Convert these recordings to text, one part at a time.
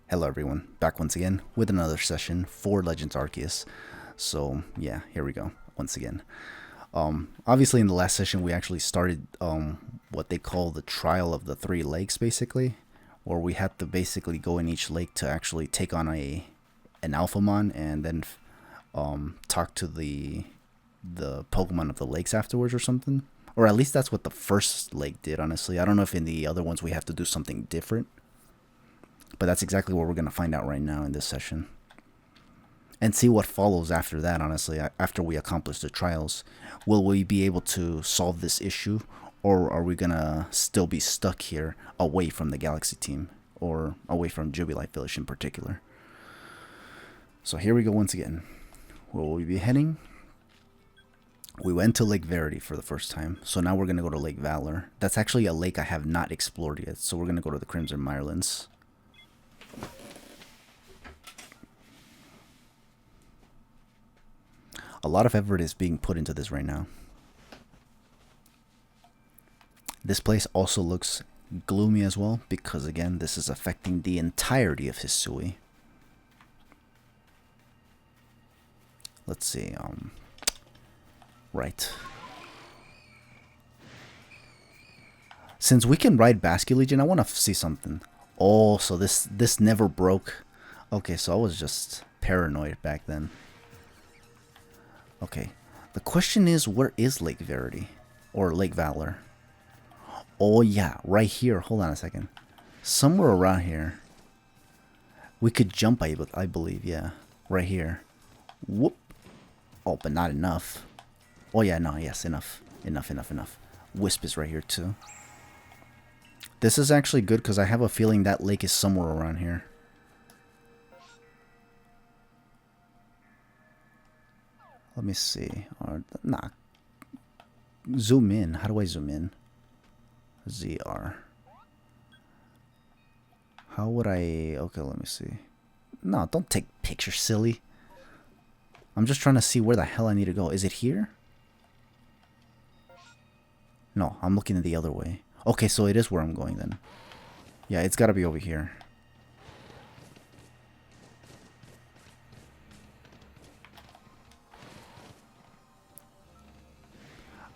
Hello everyone, back once again with another session for Legends Arceus. So yeah, here we go once again. Obviously in the last session we actually started what they call the trial of the three lakes, basically, where we had to basically go in each lake to actually take on an Alphamon and then talk to the Pokemon of the lakes afterwards or something. Or at least that's what the first lake did, honestly. I don't know if in the other ones we have to do something different. But that's exactly what we're going to find out right now in this session. And see what follows after that, honestly, after we accomplish the trials. Will we be able to solve this issue? Or are we going to still be stuck here away from the Galaxy team? Or away from Jubilife Village in particular? So here we go once again. Where will we be heading? We went to Lake Verity for the first time. So now we're going to go to Lake Valor. That's actually a lake I have not explored yet. So we're going to go to the Crimson Mirelands. A lot of effort is being put into this right now. This place also looks gloomy as well, because again, this is affecting the entirety of Hisui. Let's see, right. Since we can ride Basculegion, I want to see something. Oh, so this never broke. Okay, so I was just paranoid back then. Okay, the question is, where is Lake Verity? Or Lake Valor? Oh yeah, right here. Hold on a second. Somewhere around here. We could jump, I believe, yeah. Right here. Whoop. Oh, but not enough. Oh yeah, no, yes, enough. Enough. Wisp is right here too. This is actually good because I have a feeling that lake is somewhere around here. Let me see. Or nah. Zoom in. How do I zoom in? ZR. How would I... Okay, let me see. No, don't take pictures, silly. I'm just trying to see where the hell I need to go. Is it here? No, I'm looking the other way. Okay, so it is where I'm going then. Yeah, it's got to be over here.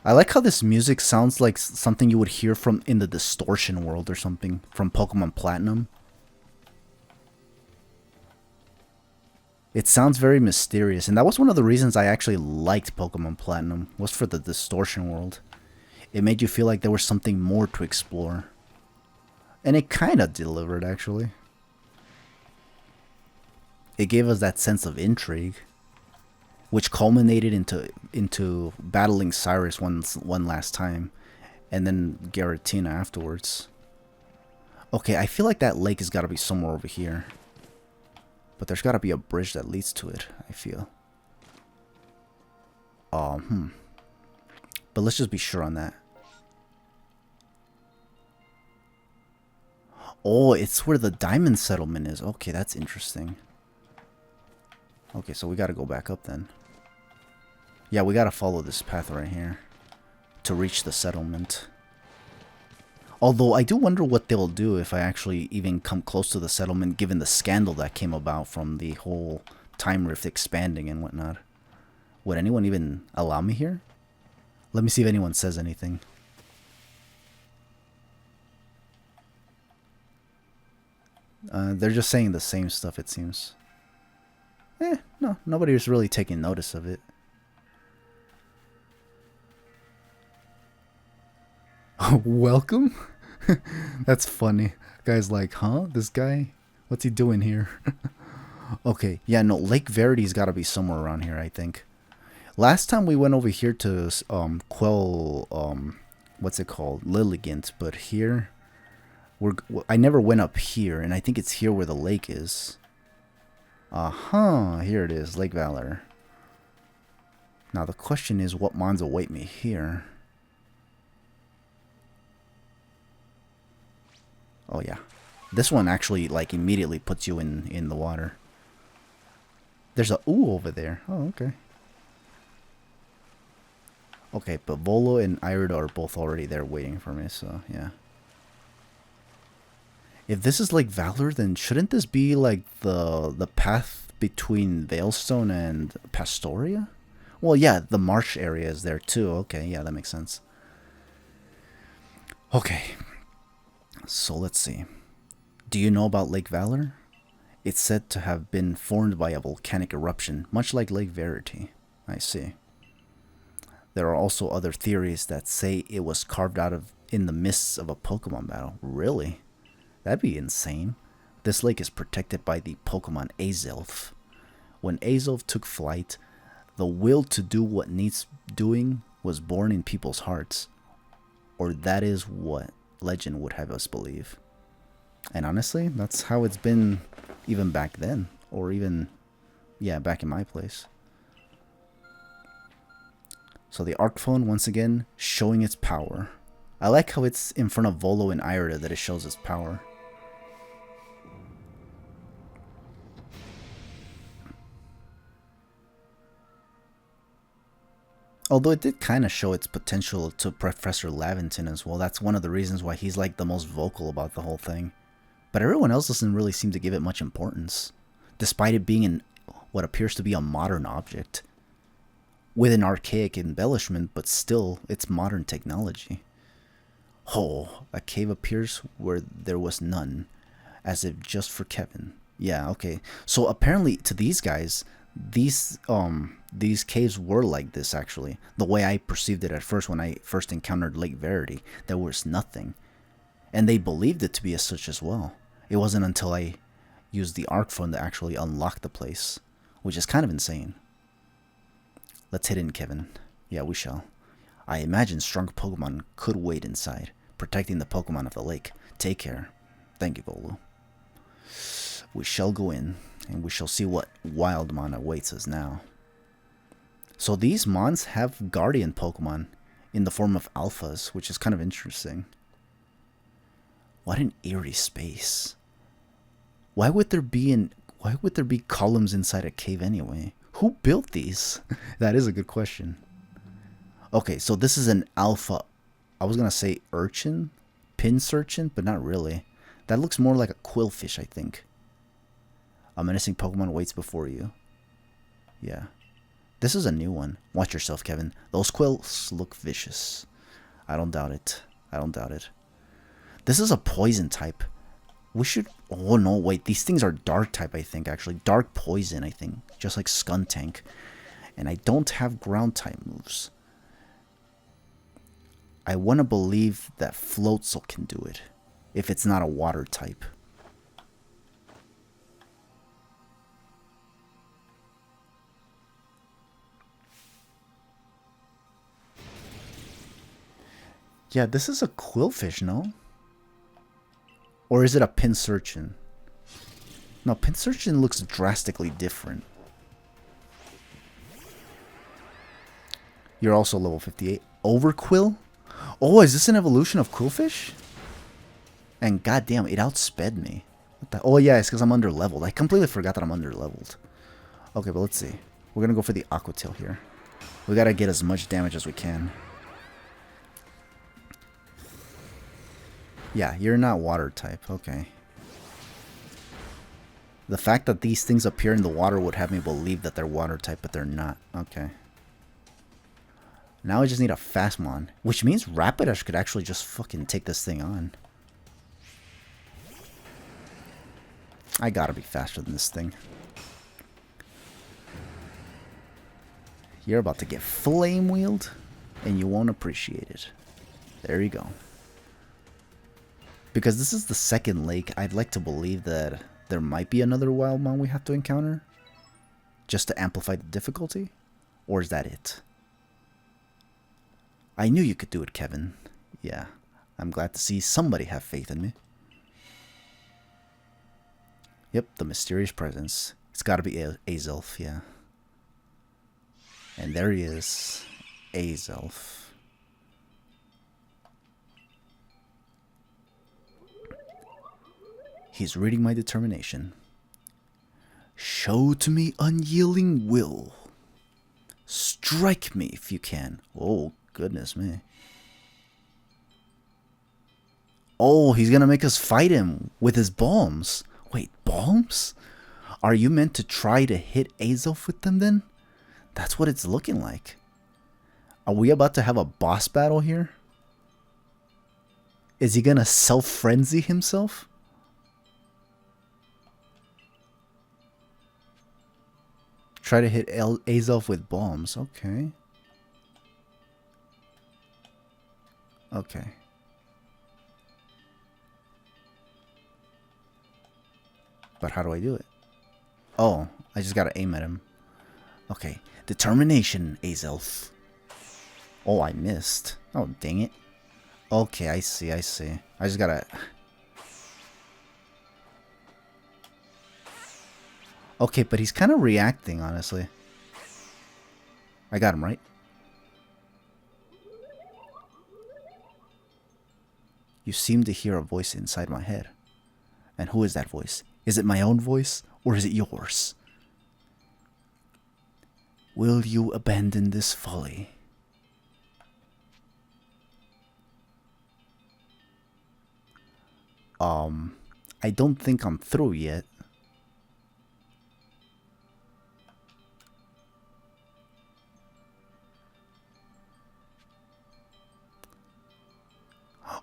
I like how this music sounds like something you would hear from in the Distortion world or something from Pokemon Platinum. It sounds very mysterious, and that was one of the reasons I actually liked Pokemon Platinum, was for the Distortion world. It made you feel like there was something more to explore. And it kind of delivered, actually. It gave us that sense of intrigue, which culminated into battling Cyrus one last time, and then Garatina afterwards. Okay, I feel like that lake has got to be somewhere over here. But there's got to be a bridge that leads to it, I feel. But let's just be sure on that. Oh, it's where the diamond settlement is. Okay, that's interesting. Okay, so we got to go back up then. Yeah, we got to follow this path right here to reach the settlement. Although, I do wonder what they'll do if I actually even come close to the settlement, given the scandal that came about from the whole time rift expanding and whatnot. Would anyone even allow me here? Let me see if anyone says anything. They're just saying the same stuff, it seems. No, nobody's really taking notice of it. Welcome? That's funny. Guy's like, huh? This guy? What's he doing here? Okay, yeah, no, Lake Verity's got to be somewhere around here, I think. Last time we went over here to quell, what's it called? Lilligant, but here, I never went up here, and I think it's here where the lake is. Here it is, Lake Valor. Now the question is, what mons await me here? Oh yeah, this one actually like immediately puts you in the water. There's a ooh over there. Oh, okay. Okay, but Volo and Irida are both already there waiting for me, so yeah. If this is Lake Valor, then shouldn't this be like the path between Veilstone and Pastoria? Well, yeah, the marsh area is there too. Okay, yeah, that makes sense. Okay, so let's see. Do you know about Lake Valor? It's said to have been formed by a volcanic eruption, much like Lake Verity. I see. There are also other theories that say it was carved out of in the mists of a Pokemon battle. Really? That'd be insane. This lake is protected by the Pokemon Azelf. When Azelf took flight, the will to do what needs doing was born in people's hearts. Or that is what legend would have us believe. And honestly, that's how it's been even back then. Or even, yeah, back in my place. So the Arc Phone, once again, showing its power. I like how it's in front of Volo and Irida that it shows its power. Although it did kind of show its potential to Professor Laventon as well. That's one of the reasons why he's like the most vocal about the whole thing. But everyone else doesn't really seem to give it much importance, despite it being in what appears to be a modern object. With an archaic embellishment, but still, it's modern technology. Oh, a cave appears where there was none, as if just for Kevin. Yeah, okay. So apparently, to these guys, these caves were like this actually. The way I perceived it at first when I first encountered Lake Verity, there was nothing, and they believed it to be as such as well. It wasn't until I used the Arc Phone to actually unlock the place, which is kind of insane. Let's hit in, Kevin. Yeah, we shall. I imagine strong Pokemon could wait inside, protecting the Pokemon of the lake. Take care. Thank you, Volu. We shall go in, and we shall see what Wildmon awaits us now. So these Mons have Guardian Pokemon in the form of Alphas, which is kind of interesting. What an eerie space. Why would there be columns inside a cave anyway? Who built these? That is a good question. Okay, so this is an alpha. I was gonna say urchin, Pinsirchin, but not really. That looks more like a quillfish, I think. A menacing Pokemon waits before you. Yeah. This is a new one. Watch yourself, Kevin. Those quills look vicious. I don't doubt it. I don't doubt it. This is a poison type. We should... Oh, no, wait. These things are dark type, I think, actually. Dark poison, I think. Just like Skuntank. And I don't have ground type moves. I want to believe that Floatzel can do it. If it's not a water type. Yeah, this is a quillfish, no? Or is it a Pinsirchin? No, Pinsirchin looks drastically different. You're also level 58. Overquill? Oh, is this an evolution of Quillfish? And goddamn, it outsped me. What the? Oh yeah, it's because I'm under-leveled. I completely forgot that I'm under-leveled. Okay, but let's see. We're gonna go for the Aqua Tail here. We gotta get as much damage as we can. Yeah, you're not water type. Okay. The fact that these things appear in the water would have me believe that they're water type, but they're not. Okay. Now I just need a Fastmon, which means Rapidash could actually just fucking take this thing on. I gotta be faster than this thing. You're about to get flame wheeled, and you won't appreciate it. There you go. Because this is the second lake, I'd like to believe that there might be another Wildmon we have to encounter. Just to amplify the difficulty? Or is that it? I knew you could do it, Kevin. Yeah, I'm glad to see somebody have faith in me. Yep, the mysterious presence. It's gotta be Azelf, yeah. And there he is. Azelf. He's reading my determination. Show to me unyielding will. Strike me if you can. Oh, goodness me. Oh, he's gonna make us fight him with his bombs. Wait, bombs? Are you meant to try to hit Azelf with them then? That's what it's looking like. Are we about to have a boss battle here? Is he gonna self-frenzy himself? Try to hit Azelf with bombs. Okay. Okay. But how do I do it? Oh, I just gotta aim at him. Okay. Determination, Azelf. Oh, I missed. Oh, dang it. Okay, I see, I see. I just gotta... Okay, but he's kind of reacting, honestly. I got him, right? You seem to hear a voice inside my head. And who is that voice? Is it my own voice, or is it yours? Will you abandon this folly? I don't think I'm through yet.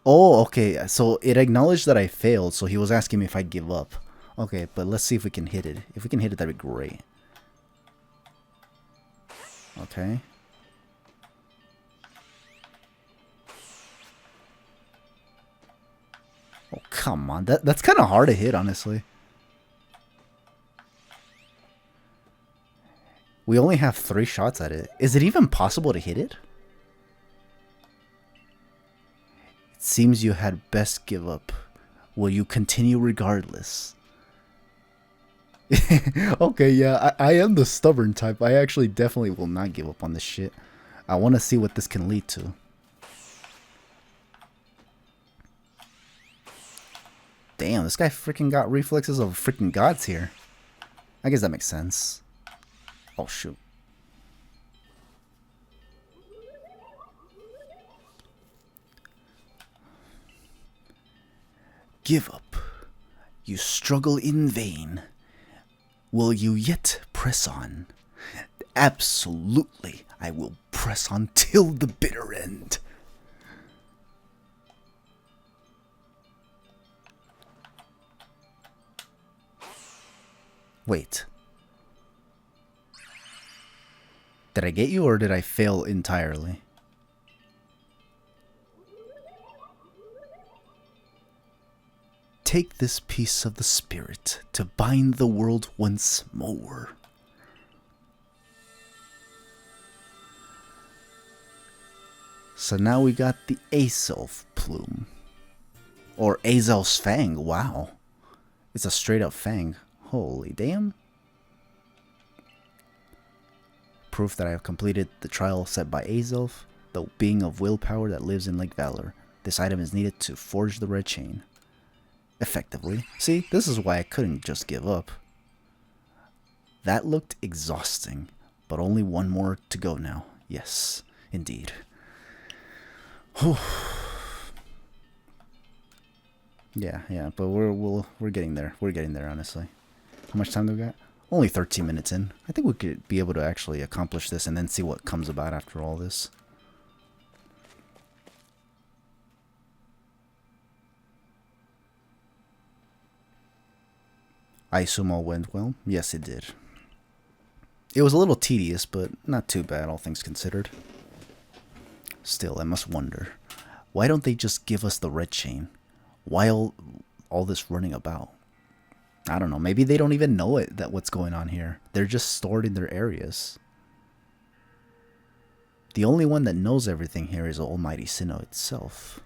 Oh, okay. So it acknowledged that I failed, so he was asking me if I'd give up. Okay, but let's see if we can hit it. If we can hit it, that'd be great. Okay. Oh, come on. That's kind of hard to hit, honestly. We only have 3 shots at it. Is it even possible to hit it? It seems you had best give up. Will you continue regardless? Okay, yeah, I am the stubborn type. I actually definitely will not give up on this shit. I want to see what this can lead to. Damn, this guy freaking got reflexes of freaking gods here. I guess that makes sense. Oh, shoot. Give up. You struggle in vain. Will you yet press on? Absolutely, I will press on till the bitter end. Wait. Did I get you or did I fail entirely? Take this piece of the spirit to bind the world once more. So now we got the Azelf plume. Or Azelf's fang, wow. It's a straight up fang. Holy damn. Proof that I have completed the trial set by Azelf, the being of willpower that lives in Lake Valor. This item is needed to forge the red chain. Effectively. See, this is why I couldn't just give up. That looked exhausting, but only one more to go now. Yes, indeed. Yeah, but we're getting there. We're getting there, honestly. How much time do we got? Only 13 minutes in. I think we could be able to actually accomplish this and then see what comes about after all this. I assume all went well? Yes, it did. It was a little tedious, but not too bad, all things considered. Still, I must wonder, why don't they just give us the red chain? Why all this running about? I don't know, maybe they don't even know that what's going on here. They're just stored in their areas. The only one that knows everything here is Almighty Sinnoh itself.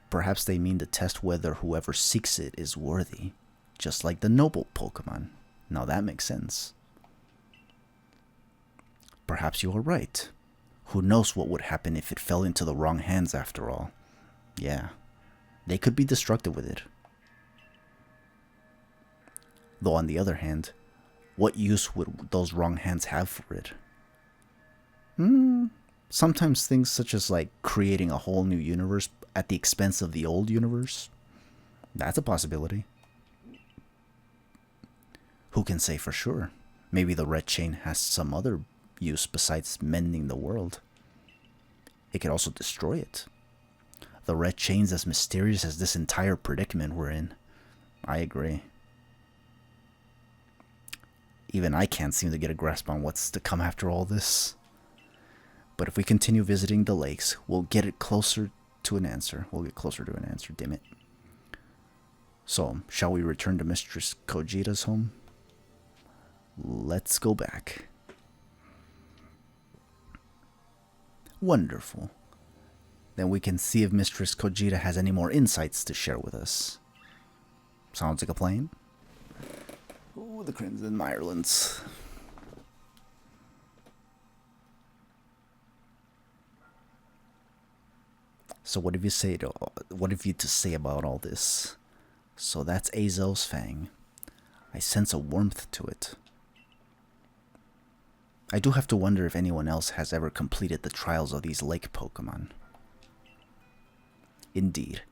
Perhaps they mean to test whether whoever seeks it is worthy, just like the noble Pokemon. Now that makes sense. Perhaps you are right. Who knows what would happen if it fell into the wrong hands after all. Yeah, they could be destructive with it. Though on the other hand, what use would those wrong hands have for it? Sometimes things such as like creating a whole new universe at the expense of the old universe? That's a possibility. Who can say for sure? Maybe the red chain has some other use besides mending the world. It could also destroy it. The red chain's as mysterious as this entire predicament we're in. I agree. Even I can't seem to get a grasp on what's to come after all this. But if we continue visiting the lakes, we'll get closer to an answer. Damn it. So, shall we return to Mistress Kojita's home? Let's go back. Wonderful. Then we can see if Mistress Kojita has any more insights to share with us. Sounds like a plan? Ooh, the Crimson Irelands. So what have you to say about all this? So that's Azel's Fang. I sense a warmth to it. I do have to wonder if anyone else has ever completed the trials of these lake Pokemon. Indeed.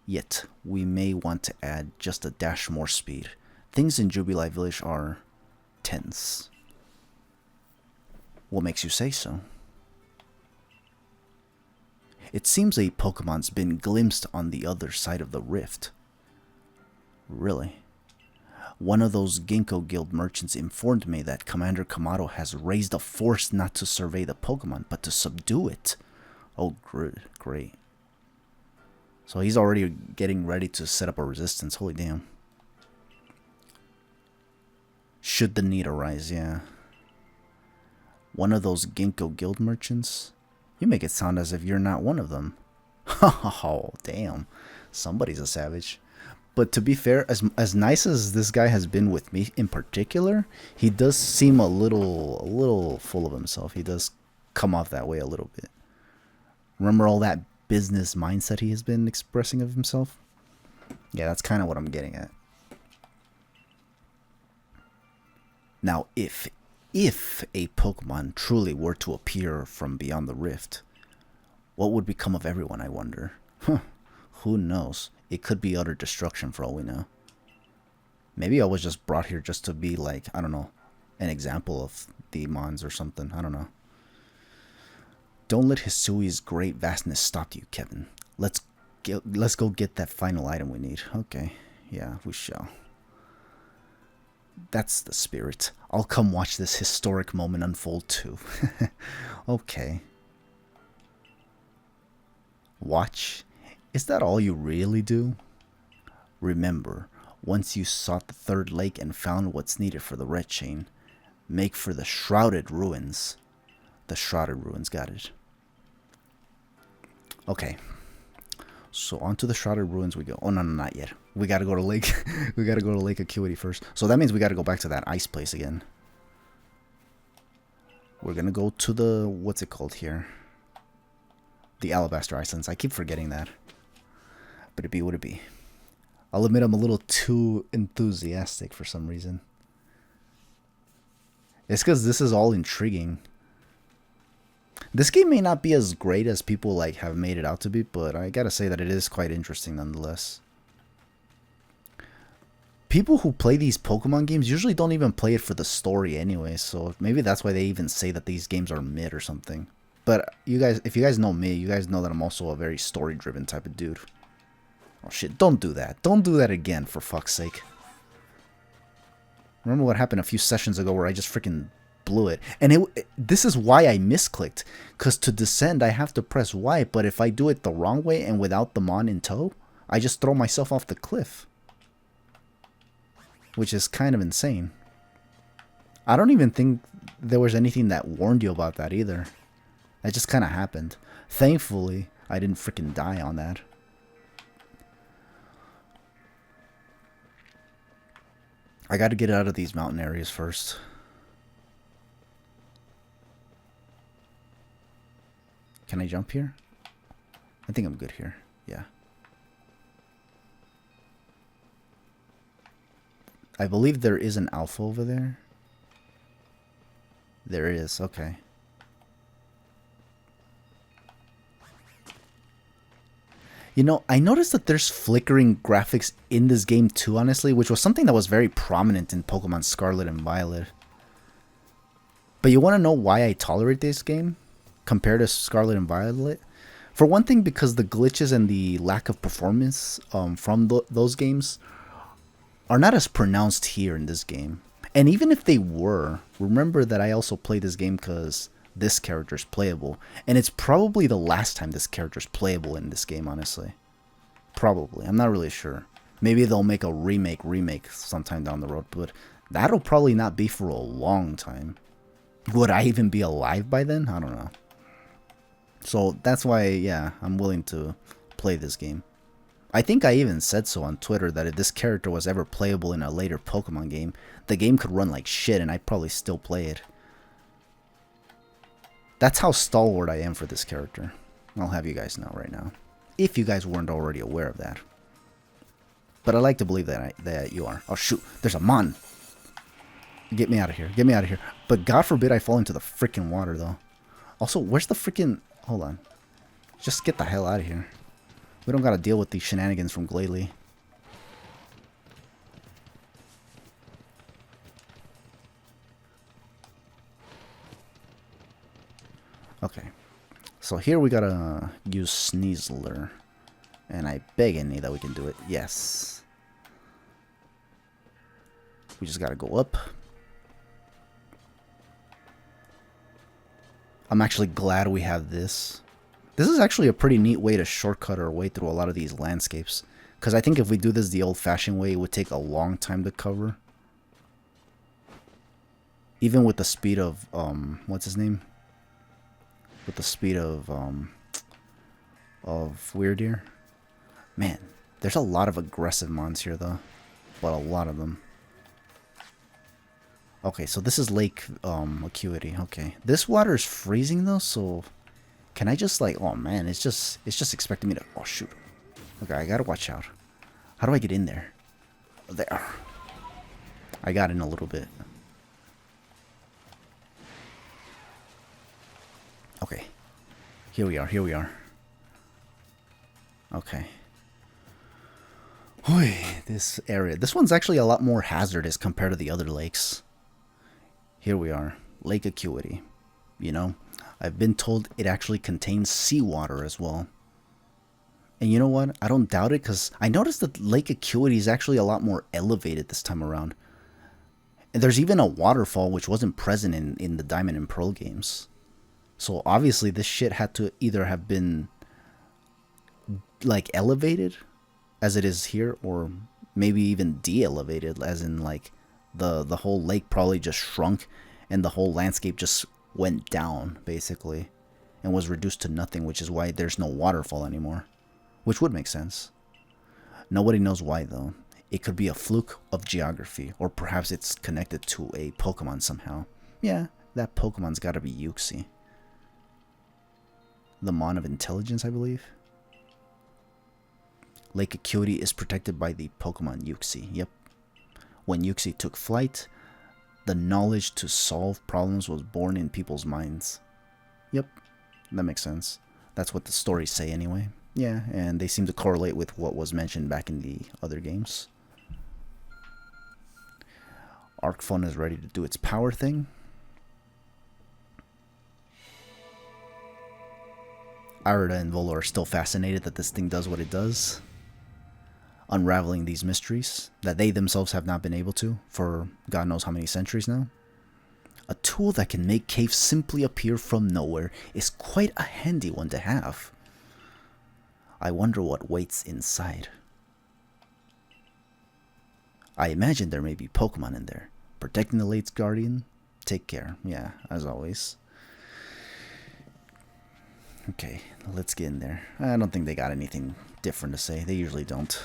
Yet, we may want to add just a dash more speed. Things in Jubilee Village are tense. What makes you say so? It seems a Pokemon's been glimpsed on the other side of the rift. Really? One of those Ginkgo Guild merchants informed me that Commander Kamado has raised a force not to survey the Pokemon, but to subdue it. Oh, great. So he's already getting ready to set up a resistance. Holy damn. Should the need arise, yeah. One of those Ginkgo Guild merchants? You make it sound as if you're not one of them. Oh, damn. Somebody's a savage. But to be fair, as nice as this guy has been with me in particular, he does seem a little full of himself. He does come off that way a little bit. Remember all that business mindset he has been expressing of himself? Yeah, that's kind of what I'm getting at. Now, if a Pokemon truly were to appear from beyond the rift, what would become of everyone, I wonder? Who knows? It could be utter destruction for all we know. Maybe I was just brought here just to be like, I don't know, an example of the Mons or something. I don't know. Don't let Hisui's great vastness stop you, Kevin. Let's go get that final item we need. Okay, yeah, we shall. That's the spirit. I'll come watch this historic moment unfold too. Okay. Watch? Is that all you really do? Remember, once you sought the third lake and found what's needed for the red chain, make for the Shrouded Ruins. The Shrouded Ruins, got it. Okay. So onto the Shrouded Ruins we go. Oh, no, not yet. We gotta go to Lake. We gotta go to Lake Acuity first. So that means we gotta go back to that ice place again. We're gonna go to the, what's it called here? The Alabaster Islands. I keep forgetting that. But it be what it be. I'll admit I'm a little too enthusiastic for some reason. It's because this is all intriguing. This game may not be as great as people like have made it out to be, but I gotta say that it is quite interesting nonetheless. People who play these Pokemon games usually don't even play it for the story anyway, so maybe that's why they even say that these games are mid or something. But you guys, if you guys know me, you guys know that I'm also a very story-driven type of dude. Oh shit, don't do that. Don't do that again, for fuck's sake. Remember what happened a few sessions ago where I just freaking blew it. And this is why I misclicked. Because to descend, I have to press Y, but if I do it the wrong way and without the Mon in tow, I just throw myself off the cliff. Which is kind of insane. I don't even think there was anything that warned you about that either. That just kind of happened. Thankfully, I didn't freaking die on that. I gotta get out of these mountain areas first. Can I jump here? I think I'm good here. Yeah. I believe there is an alpha over there. There is, okay. You know, I noticed that there's flickering graphics in this game too, honestly, which was something that was very prominent in Pokemon Scarlet and Violet. But you want to know why I tolerate this game compared to Scarlet and Violet? For one thing, because the glitches and the lack of performance from those games are not as pronounced here in this game. And even if they were, remember that I also play this game because this character is playable. And it's probably the last time this character is playable in this game, honestly. Probably. I'm not really sure. Maybe they'll make a remake sometime down the road, but that'll probably not be for a long time. Would I even be alive by then? I don't know. So that's why, yeah, I'm willing to play this game. I think I even said so on Twitter that if this character was ever playable in a later Pokemon game, the game could run like shit and I'd probably still play it. That's how stalwart I am for this character. I'll have you guys know right now. If you guys weren't already aware of that. But I like to believe that you are. Oh shoot, there's a Mon! Get me out of here, get me out of here. But God forbid I fall into the freaking water though. Also, where's the freaking... Hold on. Just get the hell out of here. We don't gotta deal with these shenanigans from Glalie. Okay. So here we gotta use Sneasler. And I beg any that we can do it. Yes. We just gotta go up. I'm actually glad we have this. This is actually a pretty neat way to shortcut our way through a lot of these landscapes. Because I think if we do this the old-fashioned way, it would take a long time to cover. Even with the speed of, what's his name? With the speed of Weirdeer. Man, there's a lot of aggressive mons here, though. But a lot of them. Okay, so this is Lake Acuity. Okay, this water is freezing though, so can I just like? Oh man, it's just expecting me to. Oh shoot. Okay, I gotta watch out. How do I get in there? There. I got in a little bit. Okay, here we are. Here we are. Okay. Oy, this area. This one's actually a lot more hazardous compared to the other lakes. Here we are, Lake Acuity. You know, I've been told it actually contains seawater as well. And you know what? I don't doubt it because I noticed that Lake Acuity is actually a lot more elevated this time around. And there's even a waterfall which wasn't present in the Diamond and Pearl games. So obviously this shit had to either have been like elevated as it is here, or maybe even de-elevated as in like the whole lake probably just shrunk and the whole landscape just went down basically and was reduced to nothing, which is why there's no waterfall anymore, which would make sense. Nobody knows why though. It could be a fluke of geography, or perhaps it's connected to a Pokemon somehow. Yeah, that Pokemon's gotta be Uxie, the Mon of Intelligence, I believe. Lake Acuity is protected by the Pokemon Uxie. Yep. When Uxie took flight, the knowledge to solve problems was born in people's minds. Yep, that makes sense. That's what the stories say anyway. Yeah, and they seem to correlate with what was mentioned back in the other games. Arcphone is ready to do its power thing. Arda and Volo are still fascinated that this thing does what it does. Unraveling these mysteries that they themselves have not been able to for God knows how many centuries now. A tool that can make caves simply appear from nowhere is quite a handy one to have. I wonder what waits inside. I imagine there may be Pokemon in there. Protecting the lake's guardian? Take care. Yeah, as always. Okay, let's get in there. I don't think they got anything different to say. They usually don't.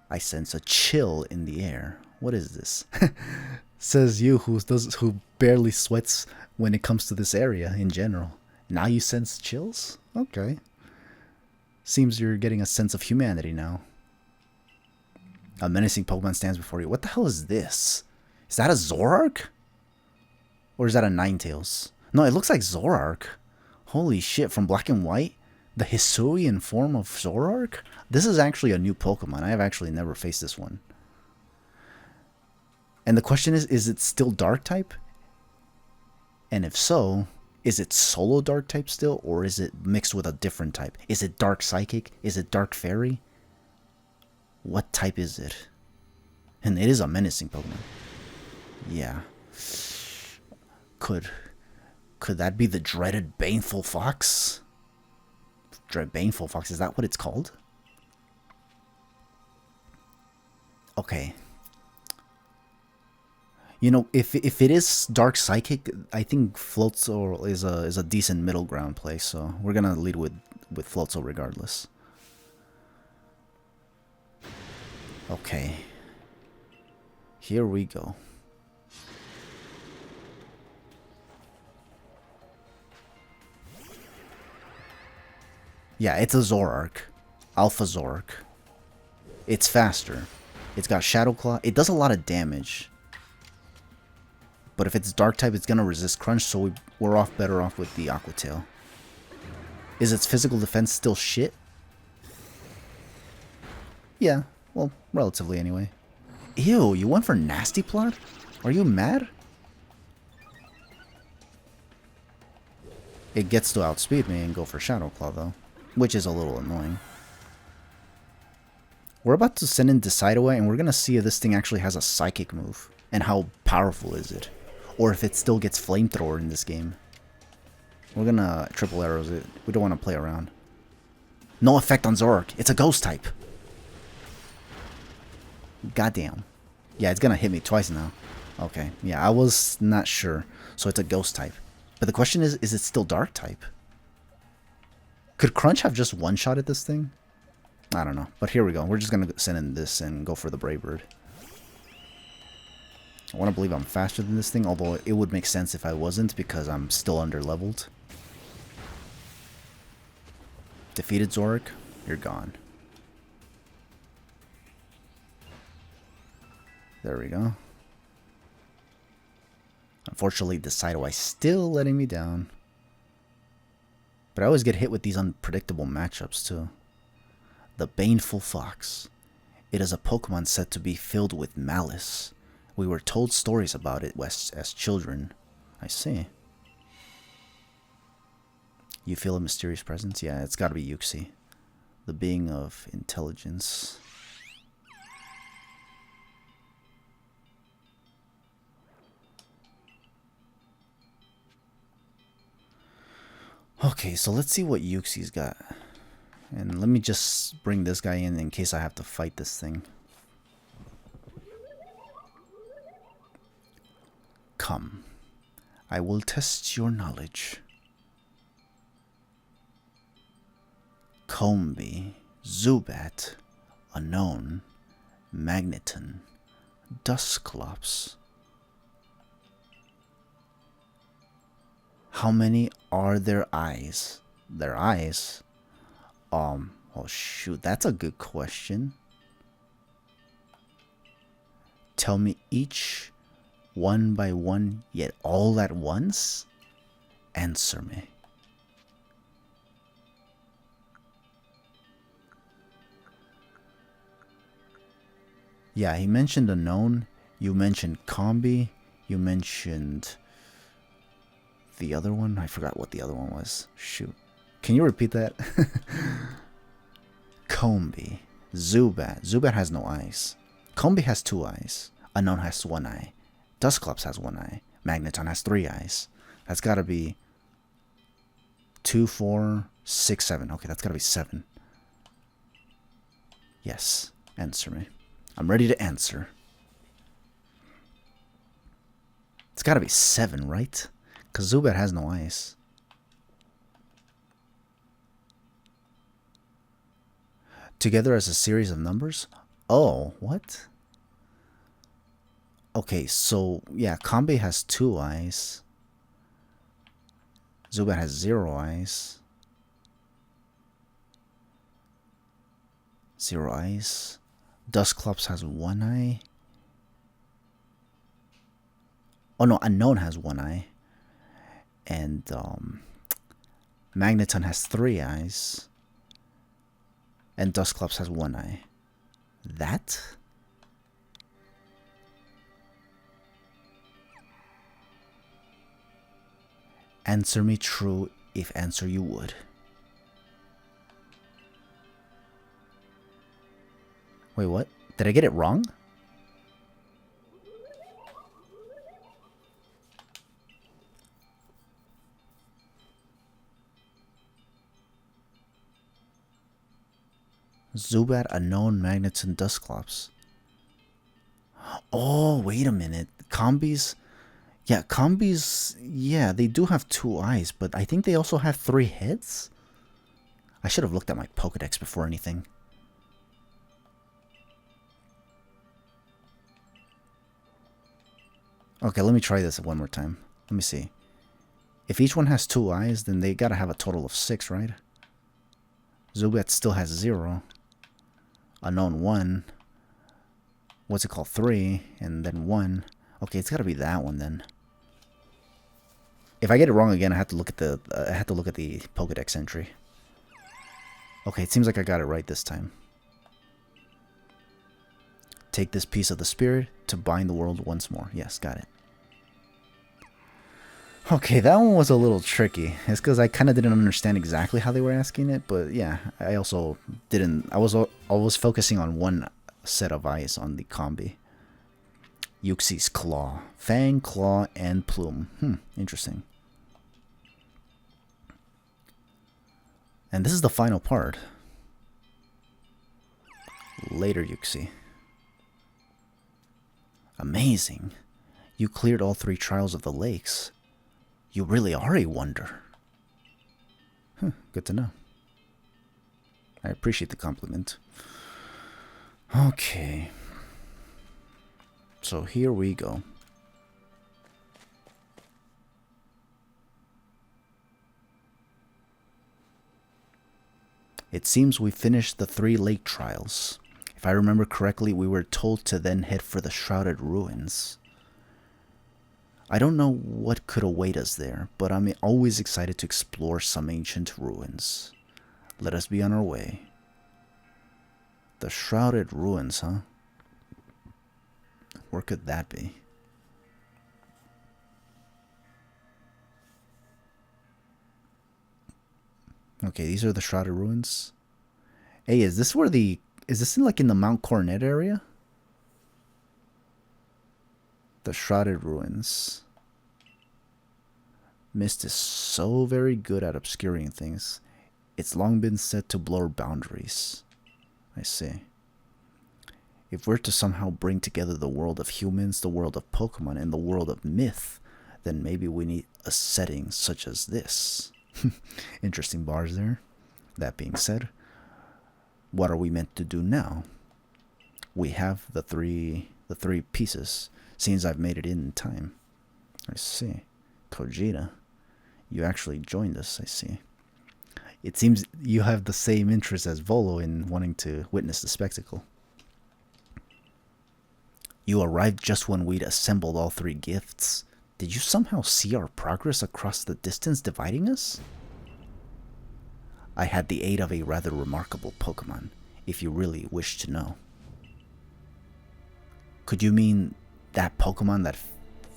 I sense a chill in the air. What is this? Says you who barely sweats when it comes to this area in general. Now you sense chills? Okay. Seems you're getting a sense of humanity now. A menacing Pokemon stands before you. What the hell is this? Is that a Zoroark? Or is that a Ninetales? No, it looks like Zoroark. Holy shit, from Black and White? The Hisuian form of Zoroark? This is actually a new Pokemon. I have actually never faced this one. And the question is it still Dark type? And if so, is it solo Dark type still? Or is it mixed with a different type? Is it Dark Psychic? Is it Dark Fairy? What type is it? And it is a menacing Pokemon. Yeah. Could that be the dreaded Baneful Fox? Baneful Fox, is that what it's called? Okay. You know, if it is Dark Psychic, I think Floatzel is a decent middle ground play, so we're gonna lead with Floatzel regardless. Okay. Here we go. Yeah, it's a Zoroark. Alpha Zoroark. It's faster. It's got Shadow Claw. It does a lot of damage. But if it's Dark type, it's going to resist Crunch, so we're better off with the Aqua Tail. Is its physical defense still shit? Yeah, well, relatively anyway. Ew, you went for Nasty Plot? Are you mad? It gets to outspeed me and go for Shadow Claw, though. Which is a little annoying. We're about to send in Decidueye, and we're going to see if this thing actually has a Psychic move. And how powerful is it. Or if it still gets Flamethrower in this game. We're going to triple arrows it. We don't want to play around. No effect on Zoroark. It's a Ghost type. Goddamn. Yeah, it's going to hit me twice now. Okay. Yeah, I was not sure. So it's a Ghost type. But the question is it still Dark type? Could Crunch have just one shot at this thing? I don't know. But here we go. We're just going to send in this and go for the Brave Bird. I want to believe I'm faster than this thing, although it would make sense if I wasn't because I'm still under-leveled. Defeated Zoroark, you're gone. There we go. Unfortunately, Decidueye still letting me down. But I always get hit with these unpredictable matchups too. The Baneful Fox. It is a Pokemon said to be filled with malice. We were told stories about it as children. I see. You feel a mysterious presence? Yeah, it's gotta be Yuxi. The being of intelligence. Okay, so let's see what Yuxi's got. And let me just bring this guy in case I have to fight this thing. Come, I will test your knowledge. Combee, Zubat, Unknown, Magneton, Dusclops. How many are their eyes? Their eyes? Oh shoot, that's a good question. Tell me each one by one, yet all at once? Answer me. Yeah, he mentioned Unknown. You mentioned Combee. You mentioned the other one. I forgot what the other one was. Shoot. Can you repeat that? Combee. Zubat. Zubat has no eyes. Combee has 2 eyes. Unknown has 1 eye. Dusclops has 1 eye. Magneton has 3 eyes. That's gotta be 2, 4, 6, 7. Okay, that's gotta be 7. Yes. Answer me. I'm ready to answer. It's gotta be 7, right? Because Zubat has no eyes. Together as a series of numbers? Oh, what? Okay, so, yeah, Combee has 2 eyes. Zubat has 0 eyes. 0 eyes. Dusclops has 1 eye. Oh no, Unknown has 1 eye. And Magneton has 3 eyes. And Dusclops has 1 eye. That? Answer me true if answer you would. Wait, what? Did I get it wrong? Zubat, Unknown, Magneton, Dusclops. Oh, wait a minute. Combis... Yeah, Combis... Yeah, they do have 2 eyes, but I think they also have 3 heads? I should have looked at my Pokedex before anything. Okay, let me try this one more time. Let me see. If each one has 2 eyes, then they gotta have a total of 6, right? Zubat still has 0. Unknown 1. What's it called? 3. And then 1. Okay, it's gotta be that one then. If I get it wrong again, I have to look at the Pokedex entry. Okay, it seems like I got it right this time. Take this piece of the spirit to bind the world once more. Yes, got it. Okay, that one was a little tricky. It's because I kind of didn't understand exactly how they were asking it, but yeah, I also didn't. I was focusing on one set of eyes on the combi. Uxi's claw, fang, claw, and plume. Interesting. And this is the final part. Later, Uxie. Amazing. You cleared all 3 trials of the lakes. You really are a wonder. Good to know. I appreciate the compliment. Okay. So here we go. It seems we finished the 3 lake trials. If I remember correctly, we were told to then head for the Shrouded Ruins. I don't know what could await us there, but I'm always excited to explore some ancient ruins. Let us be on our way. The Shrouded Ruins, huh? Where could that be? Okay, these are the Shrouded Ruins. Hey, is this where the... Is this in the Mount Coronet area? The Shrouded Ruins. Mist is so very good at obscuring things. It's long been said to blur boundaries. I see. If we're to somehow bring together the world of humans, the world of Pokemon, and the world of myth, then maybe we need a setting such as this. Interesting bars there. That being said, what are we meant to do now? We have the three pieces. Seems I've made it in time. I see. Kojita, you actually joined us, I see. It seems you have the same interest as Volo in wanting to witness the spectacle. You arrived just when we'd assembled all 3 gifts. Did you somehow see our progress across the distance dividing us? I had the aid of a rather remarkable Pokemon, if you really wish to know. Could you mean that Pokemon that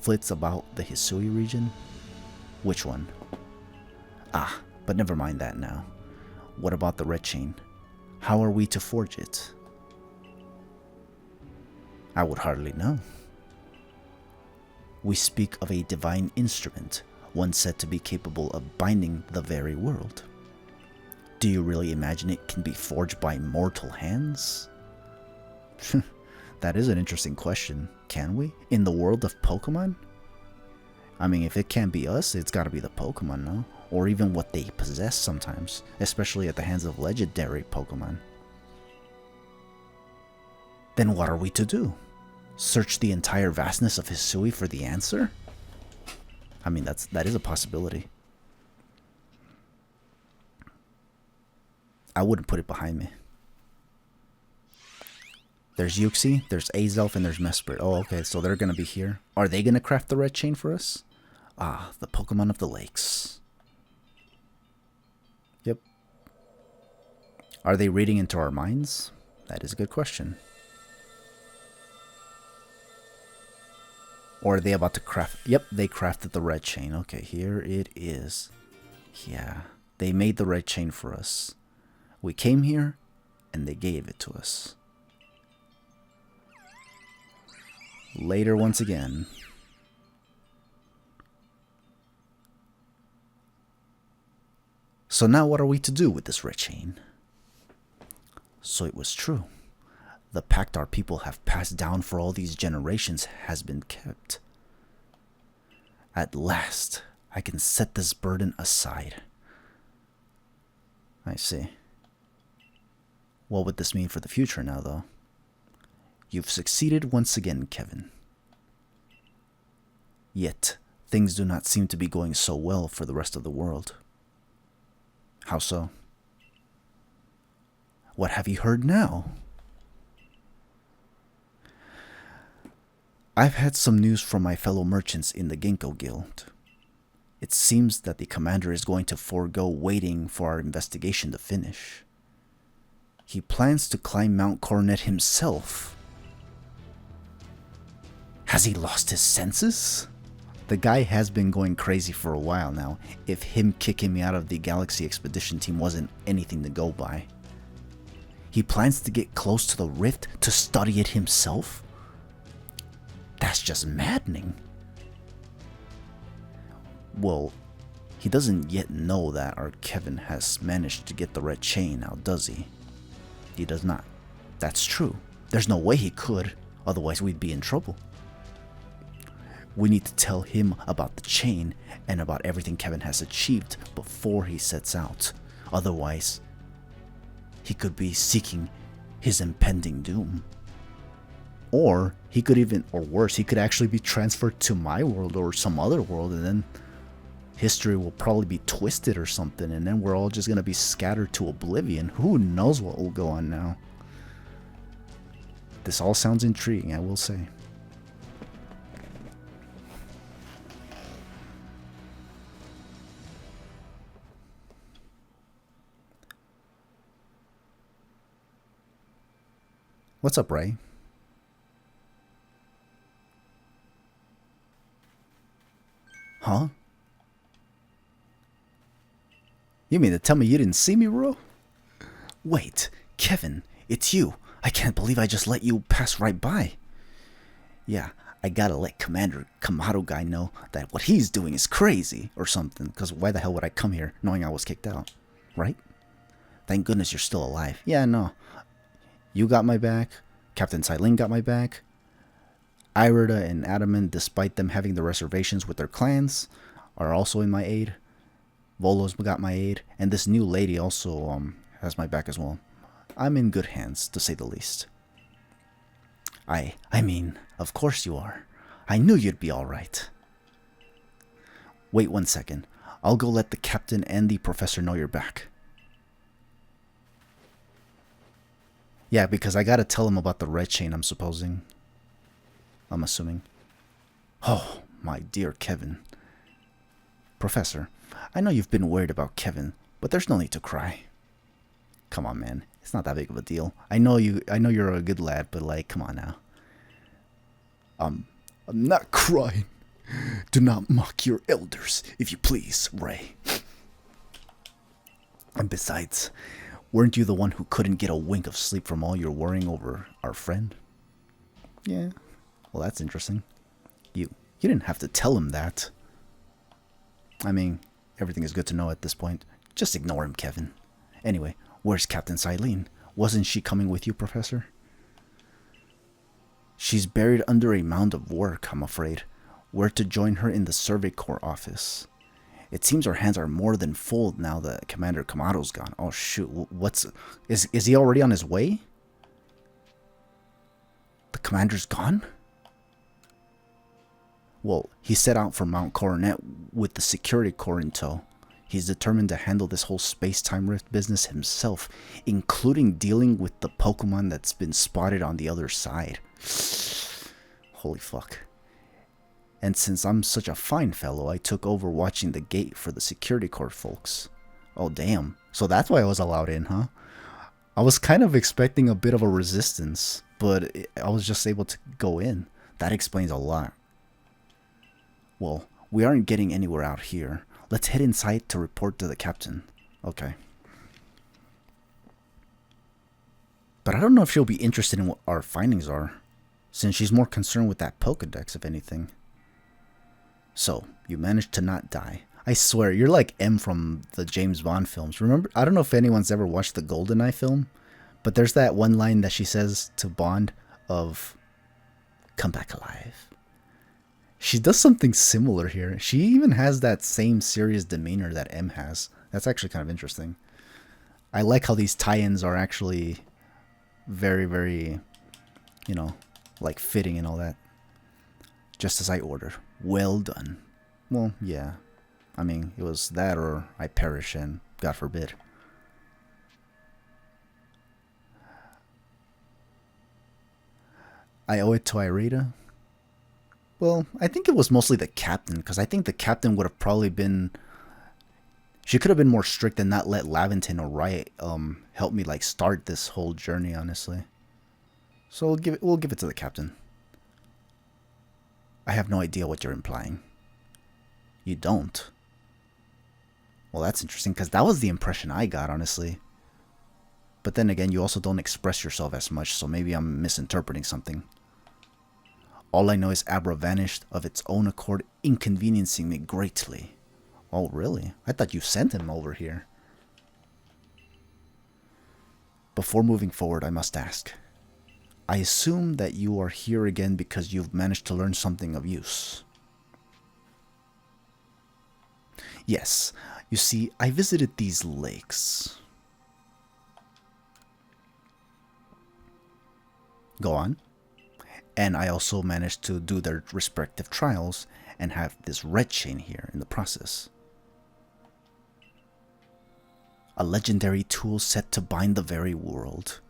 flits about the Hisui region? Which one? Ah, but never mind that now. What about the red chain? How are we to forge it? I would hardly know. We speak of a divine instrument, one said to be capable of binding the very world. Do you really imagine it can be forged by mortal hands? That is an interesting question. Can we? In the world of Pokemon? I mean, if it can't be us, it's gotta be the Pokemon, no? Or even what they possess sometimes, especially at the hands of legendary Pokemon. Then what are we to do? Search the entire vastness of Hisui for the answer? I mean, that is a possibility. I wouldn't put it behind me. There's Uxie, there's Azelf, and there's Mesprit. Oh, okay, so they're gonna be here. Are they gonna craft the red chain for us? Ah, the Pokemon of the lakes. Are they reading into our minds? That is a good question. Or are they about to craft... Yep, they crafted the red chain. Okay, here it is. Yeah, they made the red chain for us. We came here, and they gave it to us. Later once again. So now what are we to do with this red chain? So it was true. The pact our people have passed down for all these generations has been kept. At last, I can set this burden aside. I see. What would this mean for the future now, though? You've succeeded once again, Kevin. Yet, things do not seem to be going so well for the rest of the world. How so? What have you heard now? I've had some news from my fellow merchants in the Ginkgo Guild. It seems that the commander is going to forego waiting for our investigation to finish. He plans to climb Mount Coronet himself. Has he lost his senses? The guy has been going crazy for a while now, if him kicking me out of the Galaxy Expedition team wasn't anything to go by. He plans to get close to the rift to study it himself? That's just maddening. Well, he doesn't yet know that our Kevin has managed to get the red chain now, does he? He does not. That's true. There's no way he could, otherwise we'd be in trouble. We need to tell him about the chain and about everything Kevin has achieved before he sets out. Otherwise, he could be seeking his impending doom. Or he could even, or worse, he could actually be transferred to my world or some other world, and then history will probably be twisted or something, and then we're all just going to be scattered to oblivion. Who knows what will go on now? This all sounds intriguing, I will say. What's up, Ray? Huh? You mean to tell me you didn't see me, bro? Wait, Kevin, it's you. I can't believe I just let you pass right by. Yeah, I gotta let Commander Kamado guy know that what he's doing is crazy or something, because why the hell would I come here knowing I was kicked out, right? Thank goodness you're still alive. Yeah, no. You got my back. Captain Silene got my back. Irida and Adamant, despite them having the reservations with their clans, are also in my aid. Volo's got my aid. And this new lady also has my back as well. I'm in good hands, to say the least. I mean, of course you are. I knew you'd be alright. Wait 1 second. I'll go let the captain and the professor know you're back. Yeah, because I gotta tell him about the red chain, I'm assuming. Oh, my dear Kevin. Professor, I know you've been worried about Kevin, but there's no need to cry. Come on, man. It's not that big of a deal. I know you're a good lad, but like, come on now. I'm not crying. Do not mock your elders, if you please, Ray. And besides, weren't you the one who couldn't get a wink of sleep from all your worrying over our friend? Yeah. Well, that's interesting. You didn't have to tell him that. I mean, everything is good to know at this point. Just ignore him, Kevin. Anyway, where's Captain Silene? Wasn't she coming with you, Professor? She's buried under a mound of work, I'm afraid. We're to join her in the Survey Corps office. It seems our hands are more than full now that Commander Kamado's gone. Oh shoot, is he already on his way? The commander's gone? Well, he set out for Mount Coronet with the Security Corps in tow. He's determined to handle this whole space-time rift business himself, including dealing with the Pokemon that's been spotted on the other side. Holy fuck. And since I'm such a fine fellow, I took over watching the gate for the Security Corps folks. Oh damn. So that's why I was allowed in, huh? I was kind of expecting a bit of a resistance, but I was just able to go in. That explains a lot. Well, we aren't getting anywhere out here. Let's head inside to report to the captain. Okay. But I don't know if she'll be interested in what our findings are, since she's more concerned with that Pokedex, if anything. So, you managed to not die. I swear, you're like M from the James Bond films. Remember, I don't know if anyone's ever watched the GoldenEye film, but there's that one line that she says to Bond of, "Come back alive." She does something similar here. She even has that same serious demeanor that M has. That's actually kind of interesting. I like how these tie-ins are actually very, very, you know, like fitting and all that. Just as I ordered. Well done. Well, yeah. I mean, it was that or I perish, and God forbid. I owe it to Irida. Well, I think it was mostly the captain, because I think the captain would have probably been... She could have been more strict and not let Laventon or Riot help me like start this whole journey, honestly. So we'll give it to the captain. I have no idea what you're implying. You don't? Well, that's interesting, because that was the impression I got, honestly. But then again, you also don't express yourself as much, so maybe I'm misinterpreting something. All I know is Abra vanished of its own accord, inconveniencing me greatly. Oh, really? I thought you sent him over here. Before moving forward, I must ask. I assume that you are here again because you've managed to learn something of use. Yes. You see, I visited these lakes. Go on. And I also managed to do their respective trials and have this red chain here in the process. A legendary tool set to bind the very world.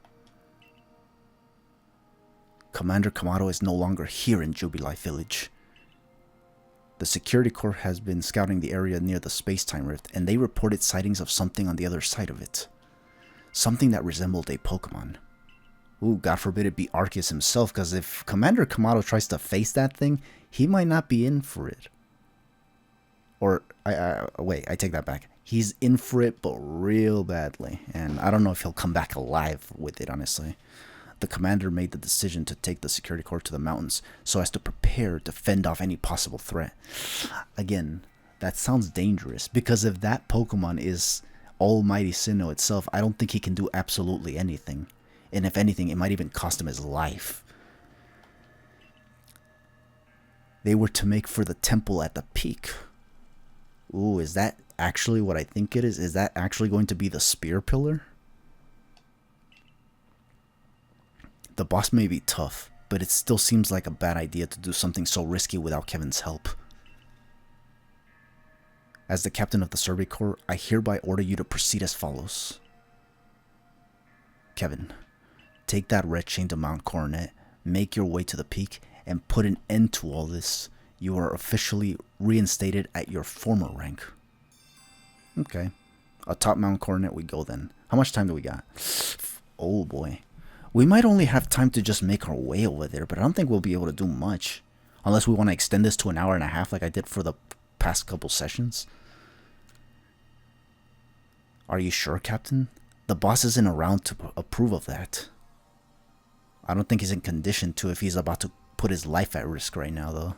Commander Kamado is no longer here in Jubilife Village. The security corps has been scouting the area near the space-time rift, and they reported sightings of something on the other side of it. Something that resembled a Pokémon. Ooh, God forbid it be Arceus himself, because if Commander Kamado tries to face that thing, he might not be in for it. Or, wait, I take that back. He's in for it, but real badly. And I don't know if he'll come back alive with it, honestly. The commander made the decision to take the security corps to the mountains so as to prepare to fend off any possible threat. Again, that sounds dangerous, because if that Pokemon is Almighty Sinnoh itself, I don't think he can do absolutely anything. And if anything, it might even cost him his life. They were to make for the temple at the peak. Ooh, is that actually what I think it is? Is that actually going to be the spear pillar? The boss may be tough, but it still seems like a bad idea to do something so risky without Kevin's help. As the captain of the Survey Corps, I hereby order you to proceed as follows. Kevin, take that red chain to Mount Coronet, make your way to the peak, and put an end to all this. You are officially reinstated at your former rank. Okay. Atop Mount Coronet we go then. How much time do we got? Oh boy. We might only have time to just make our way over there, but I don't think we'll be able to do much. Unless we want to extend this to an hour and a half like I did for the past couple sessions. Are you sure, Captain? The boss isn't around to approve of that. I don't think he's in condition to if he's about to put his life at risk right now, though.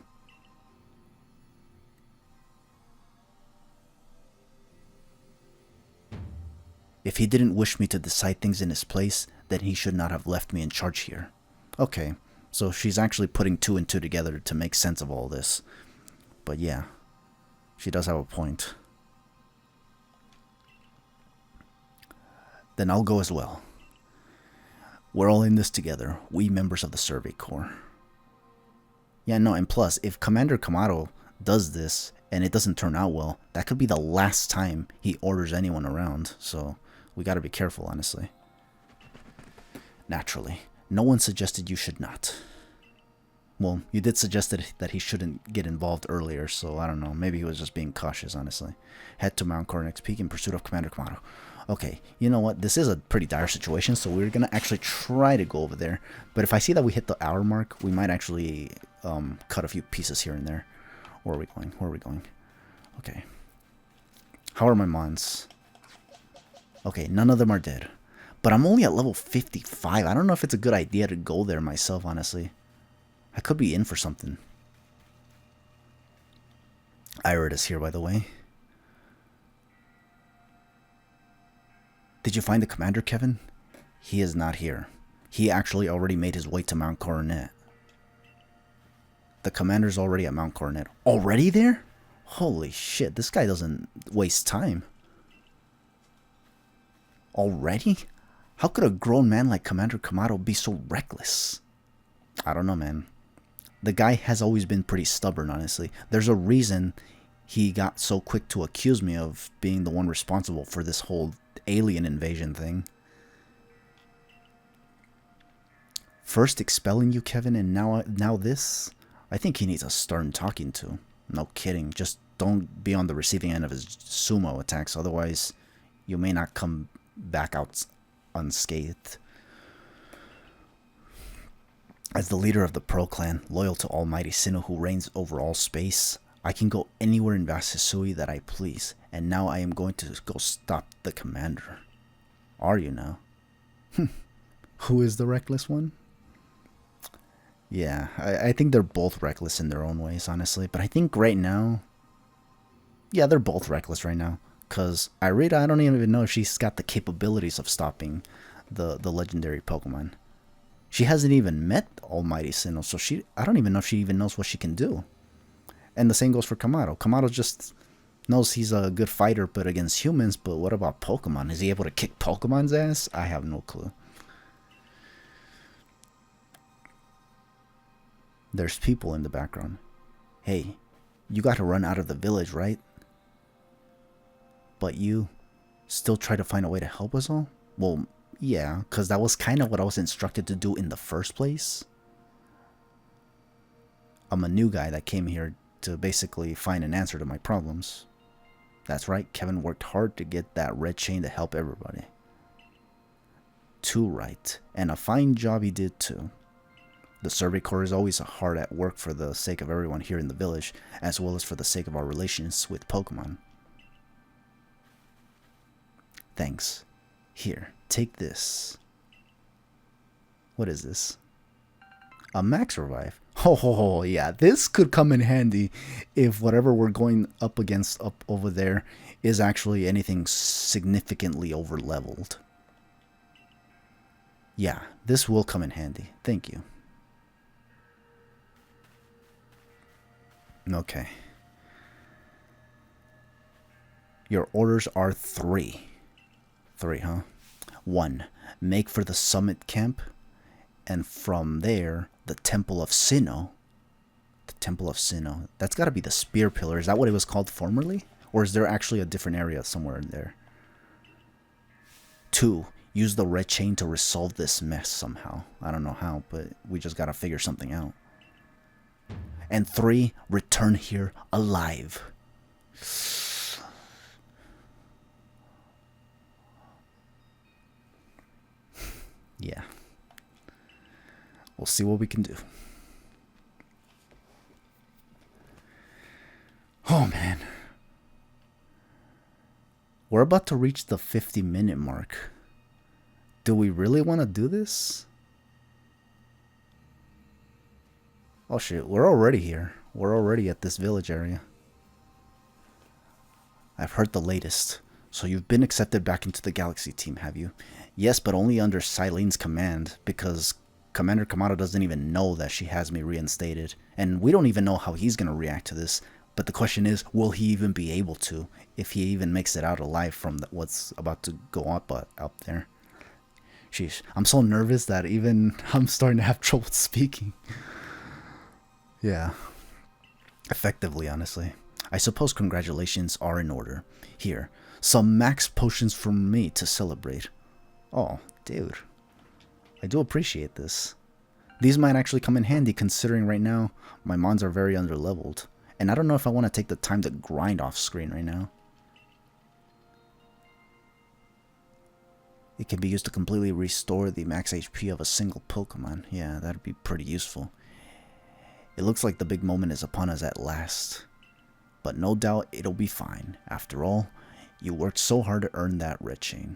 If he didn't wish me to decide things in his place, then he should not have left me in charge here. Okay, so she's actually putting two and two together to make sense of all this. But yeah, she does have a point. Then I'll go as well. We're all in this together, we members of the Survey Corps. Yeah, no, and plus, if Commander Kamado does this and it doesn't turn out well, that could be the last time he orders anyone around, so we gotta be careful, honestly. Naturally, no one suggested you should not. Well, you did suggest that he shouldn't get involved earlier, so I don't know, maybe he was just being cautious, honestly. Head to Mount Coronet's Peak in pursuit of Commander Kamado. Okay, you know what? This is a pretty dire situation, so we're gonna actually try to go over there. But if I see that we hit the hour mark, we might actually cut a few pieces here and there. Where are we going? Where are we going? Okay. How are my mons? Okay, none of them are dead. But I'm only at level 55. I don't know if it's a good idea to go there myself, honestly. I could be in for something. Irid is here, by the way. Did you find the commander, Kevin? He is not here. He actually already made his way to Mount Coronet. The commander's already at Mount Coronet. Already there? Holy shit, this guy doesn't waste time. Already? How could a grown man like Commander Kamado be so reckless? I don't know, man. The guy has always been pretty stubborn, honestly. There's a reason he got so quick to accuse me of being the one responsible for this whole alien invasion thing. First expelling you, Kevin, and now this? I think he needs a stern talking to. No kidding. Just don't be on the receiving end of his sumo attacks, otherwise you may not come back out unscathed. As the leader of the Pro Clan, loyal to Almighty Sinnoh who reigns over all space, I can go anywhere in Vast Hisui that I please, and now I am going to go stop the commander. Are you now? Who is the reckless one? Yeah, I think they're both reckless in their own ways, honestly. But I think right now, yeah, they're both reckless right now. Because Irida, I don't even know if she's got the capabilities of stopping the legendary Pokemon. She hasn't even met Almighty Sinnoh, so I don't even know if she even knows what she can do. And the same goes for Kamado. Kamado just knows he's a good fighter, but against humans. But what about Pokemon? Is he able to kick Pokemon's ass? I have no clue. There's people in the background. Hey, you got to run out of the village, right? But you still try to find a way to help us all? Well, yeah, because that was kind of what I was instructed to do in the first place. I'm a new guy that came here to basically find an answer to my problems. That's right, Kevin worked hard to get that red chain to help everybody. Too right, and a fine job he did too. The Survey Corps is always hard at work for the sake of everyone here in the village, as well as for the sake of our relations with Pokemon. Thanks. Here, take this. What is this? A Max Revive. Oh, yeah, this could come in handy if whatever we're going up against up over there is actually anything significantly over-leveled. Yeah, this will come in handy. Thank you. Okay. Your orders are 3. 3, huh? 1. Make for the summit camp. And from there, the Temple of Sinnoh. The Temple of Sinnoh. That's got to be the Spear Pillar. Is that what it was called formerly? Or is there actually a different area somewhere in there? 2. Use the red chain to resolve this mess somehow. I don't know how, but we just got to figure something out. And 3, return here alive. Yeah. We'll see what we can do. Oh, man. We're about to reach the 50-minute mark. Do we really want to do this? Oh shit, we're already here. We're already at this village area. I've heard the latest. So you've been accepted back into the Galaxy team, have you? Yes, but only under Cylene's command, because Commander Kamado doesn't even know that she has me reinstated. And we don't even know how he's going to react to this. But the question is, will he even be able to, if he even makes it out alive from what's about to go up there? Sheesh, I'm so nervous that even I'm starting to have trouble speaking. Yeah, effectively, honestly. I suppose congratulations are in order. Here, some max potions from me to celebrate. Oh, dude. I do appreciate this. These might actually come in handy considering right now my mons are very underleveled. And I don't know if I want to take the time to grind off screen right now. It can be used to completely restore the max HP of a single Pokemon. Yeah, that'd be pretty useful. It looks like the big moment is upon us at last. But no doubt it'll be fine. After all, you worked so hard to earn that red chain.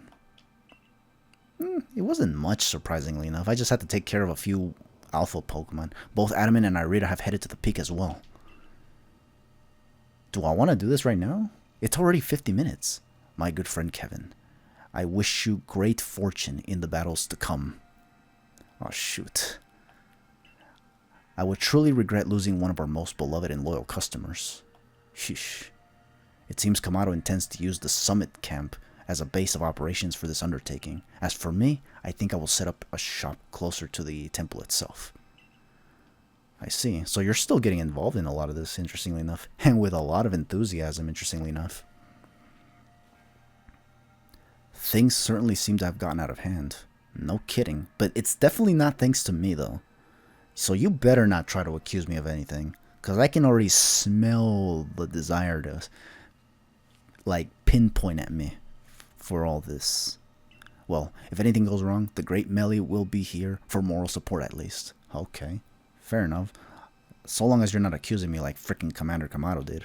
It wasn't much, surprisingly enough. I just had to take care of a few alpha Pokemon. Both Adamant and Irida have headed to the peak as well. Do I want to do this right now? It's already 50 minutes. My good friend Kevin, I wish you great fortune in the battles to come. Oh, shoot. I would truly regret losing one of our most beloved and loyal customers. Sheesh. It seems Kamado intends to use the summit camp as a base of operations for this undertaking. As for me, I think I will set up a shop closer to the temple itself. I see. So you're still getting involved in a lot of this, interestingly enough. And with a lot of enthusiasm, interestingly enough. Things certainly seem to have gotten out of hand. No kidding. But it's definitely not thanks to me, though. So you better not try to accuse me of anything. Because I can already smell the desire to, like, pinpoint at me for all this. Well, if anything goes wrong, the great Melly will be here for moral support at least. Okay, fair enough. So long as you're not accusing me like freaking Commander Kamado did.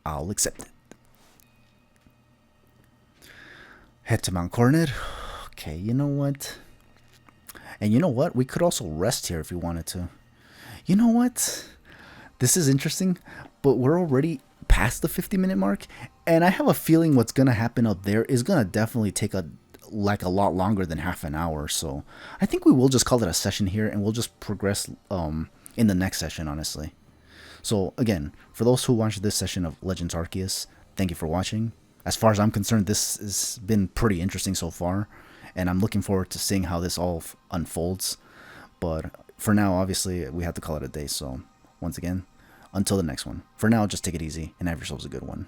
I'll accept it. Head to Mount Coronet. Okay, you know what? And you know what? We could also rest here if we wanted to. You know what? This is interesting, but we're already past the 50-minute mark, and I have a feeling what's gonna happen up there is gonna definitely take a lot longer than half an hour. So I think we will just call it a session here, and we'll just progress in the next session, honestly. So again, for those who watched this session of Legends Arceus, thank you for watching. As far as I'm concerned, this has been pretty interesting so far, and I'm looking forward to seeing how this all unfolds. But for now, obviously, we have to call it a day. So once again, until the next one. For now, just take it easy and have yourselves a good one.